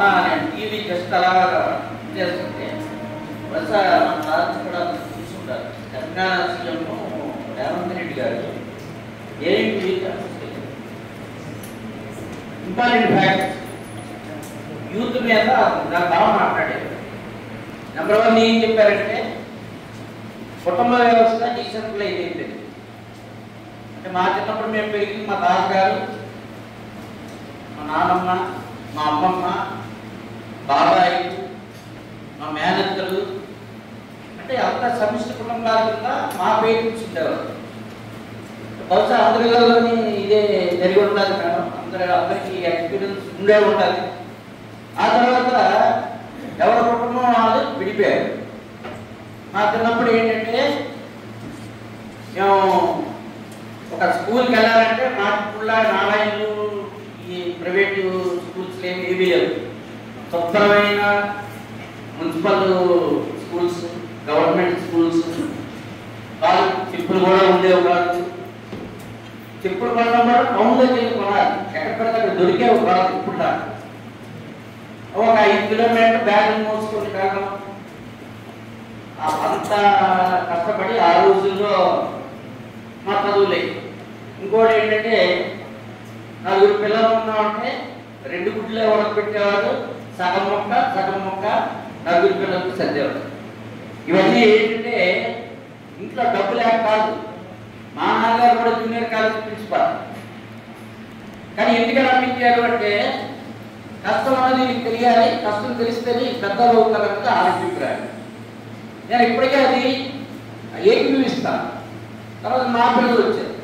మొన్న నేను TV just అలాగా చేస్తుంటే బహుశా మన రాజు కూడా చూసుకుంటారు. తెలంగాణ సీఎం రేవంత్ రెడ్డి గారు ఏంటి ఇంపార్టెంట్ ఫ్యాక్ట్ యూత్ మీద నాకు బాగా మాట్లాడారు. నెంబర్ 1 ఏం చెప్పారంటే కుటుంబ వ్యవస్థ డీసెంట్రలైజ్ అయిపోయింది. అంటే మా చిన్నప్పుడు మేము పెరిగింది మా తాతగారు, మా నాన్నమ్మ, మా అమ్మమ్మ, బాబాయి, మా మేనత్తలు, అంటే అంత సమిష్టి కుటుంబాల కింద మా పేరెంట్స్ ఉండేవారు. బహుశా అందరిలోని ఇదే జరిగి ఉండాలి మేడం, అందరికీ ఎక్స్పీరియన్స్ ఉండే ఉండాలి. ఆ తర్వాత ఎవరి కుటుంబం వాళ్ళు విడిపోయారు. మా చిన్నప్పుడు ఏంటంటే మేము ఒక స్కూల్కి వెళ్ళాలంటే మా స్కూల్లో నారాయణలు ఈ ప్రైవేటు స్కూల్స్ ఏవి లేవు. శుభ్రమైన మున్సిపల్ స్కూల్స్, గవర్నమెంట్ స్కూల్స్ కాదు. చెప్పులు కూడా ఉండేవి కాదు. చెప్పులు కొనడం కూడా టౌన్లోకి వెళ్ళి కొనాలి, ఎక్కడ పడితే అక్కడ దొరికేవి కాదు. ఇప్పుడు ఒక 5 కిలోమీటర్ బ్యాగ్ మోసుకొని వెళ్ళడం అంత కష్టపడి ఆ రోజుల్లో మా చదువులే. ఇంకోటి ఏంటంటే 4 పిల్లలు ఉన్నామంటే 2 గుడ్లే ఉడకబెట్టేవాడు, సగం మొక్క 4 పిల్లలకు సర్దేవాడు. ఇవన్నీ ఏంటంటే ఇంట్లో డబ్బు లేక కాదు. మా నాన్నగారు కూడా జూనియర్ కాలేజ్ ప్రిన్సిపాల్. కానీ ఎందుకు అనిపించారు అంటే కష్టం అనేది నీకు తెలియాలి, కష్టం తెలిస్తేనే పెద్దలు అవుతారన్నది ఆ అభిప్రాయం. నేను ఇప్పటికే అది ఏకీభవిస్తాను. తర్వాత మా పిల్లలు వచ్చారు,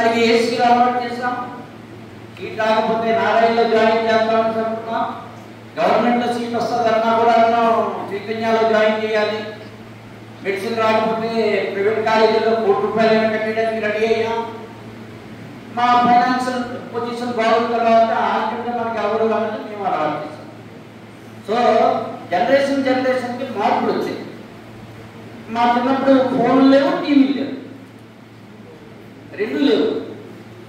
అది ఏసీలో అలవాటు చేసాం. సీట్ రాకపోతే నారాయణలో జాయిన్ చేద్దామని అనుకున్నాం. గవర్నమెంట్లో సీట్ వస్తుందన్నా కూడా చైతన్యాలో జాయిన్ చేయాలి. మెడిసిన్ రాకపోతే ప్రైవేట్ కాలేజీలో ₹1,00,000 కట్టడానికి రెడీ అయ్యాం. మా ఫైనాన్షియల్ పొజిషన్ బాగున్న తర్వాత ఆర్థికంగా మనకి ఎవరు అనేది మేము అలవాటు చేసాం. సో జనరేషన్కి మార్పులు వచ్చాయి. మా చిన్నప్పుడు ఫోన్లు లేవు, టీవీలు లేవు, 2 లేవు.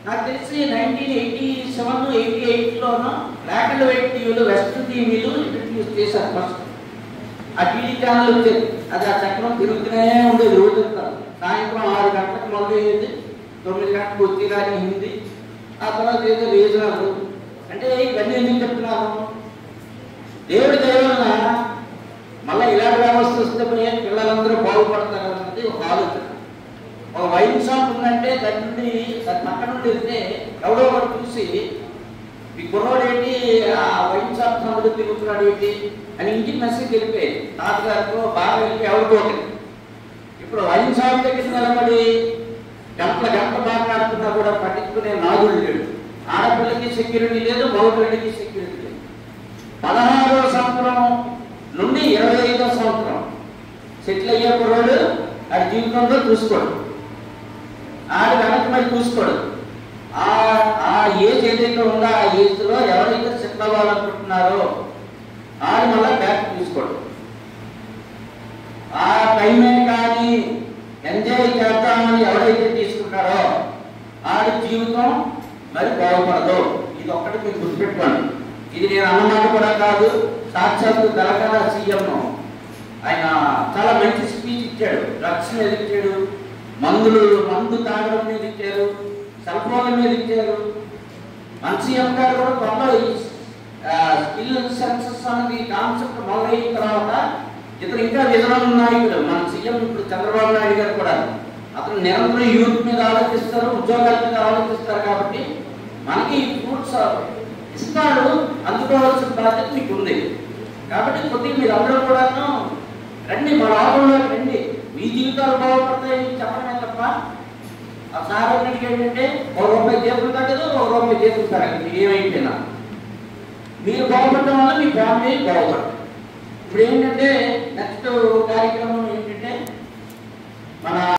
నాకు తెలిసి 1987, 88లోనూ బ్లాక్ అండ్ వైట్ టీవీలు, వెస్ట్ టీవీలు ఇంట్రడ్యూస్ చేశారు ఫస్ట్. ఆ టీవీ ఛానల్ వచ్చేది, అది ఆ చక్రం తిరుగుతూనే ఉండేది రోజంతా. సాయంత్రం 6 గంటలకు మొదలయ్యేది, 9 గంటలకు వచ్చి కానీ హిందీ, ఆ తర్వాత ఏదో రీజనల్. అంటే ఇవన్నీ ఎందుకు చెప్తున్నాను, దేవుడి దయవలన మళ్ళీ ఇలాంటి వ్యవస్థ వస్తే పిల్లలందరూ బాగుపడతారు అన్నది ఒక ఆలోచన. ఒక వైన్ షాప్ ఉందంటే దాని పక్క నుండి వెళ్తే ఎవడో ఒకటి చూసి ఈ కుర్రోడు ఏంటి ఆ వైన్ షాప్ సంబంధం తిరుగుతున్నాడు ఏంటి అని ఇంటికి మెసేజ్ వెళ్ళిపోయేది. తాతగారితో బాగా వెళ్ళి ఎవరికో. ఇప్పుడు వైన్ షాప్ దగ్గర నిలబడి గంటల మాట్లాడుతున్నా కూడా పట్టించుకునే నాదుడు లేడు. ఆడపిల్లకి సెక్యూరిటీ లేదు, మగపిల్లకి సెక్యూరిటీ లేదు. 16వ సంవత్సరం నుండి 25వ సంవత్సరం సెటిల్ అయ్యే కుర్రోడు ఆడి జీవితంలో చూసుకోడు, ఆడి వెనక్కి మరి చూసుకోడు. ఆ ఏజ్ ఏదైతే ఉందో ఆ ఏజ్లో ఎవరైతే సెటిల్ అవ్వాలనుకుంటున్నారో ఆడు మళ్ళీ బ్యాక్ చూసుకోడు. ఆ టైమే కానీ ఎంజాయ్ చేద్దామని ఎవరైతే తీసుకుంటారో ఆడి జీవితం మరి బాగుపడదు. ఇది ఒక్కటి మీరు గుర్తుపెట్టుకోండి. ఇది నేను అన్నమాట కూడా కాదు, సాక్షాత్తు తెలంగాణ సీఎం ఆయన చాలా మంచి స్పీచ్ ఇచ్చాడు. డ్రగ్స్ మీద ఇచ్చాడు, మందు తాగడం మీద ఇచ్చారు, సెల్ ఫోన్ల మీద ఇచ్చారు. మన సీఎం గారు కూడా త్వరలో స్కిల్ సెన్సెస్ అనేది కాన్సెప్ట్ మొదలైన తర్వాత ఇతను ఇంకా విజనల్ నాయకుడు. మన సీఎం ఇప్పుడు చంద్రబాబు నాయుడు గారు కూడా అతను నిరంతరం యూత్ మీద ఆలోచిస్తారు, ఉద్యోగాల మీద ఆలోచిస్తారు. కాబట్టి మనకి ఫ్రూట్స్ ఇస్తాడు, అందుకోవాల్సిన బాధ్యత మీకు ఉంది. కాబట్టి కొద్దిగా మీరు అందరూ కూడాను రండి, మా లోపంలోకి రండి, మీ జీవితాలు బాగుపడతాయి చెప్పడమే తప్ప ఆ సాధారణకి ఏంటంటే ₹1 జీతం తగ్గదు, ₹1 జీతం తగ్గదు. ఏమైపోయినా మీరు బాగుపడటం వల్ల మీ ఫ్యామిలీ బాగుపడతారు. ఇప్పుడు ఏంటంటే నెక్స్ట్ కార్యక్రమం ఏంటంటే మన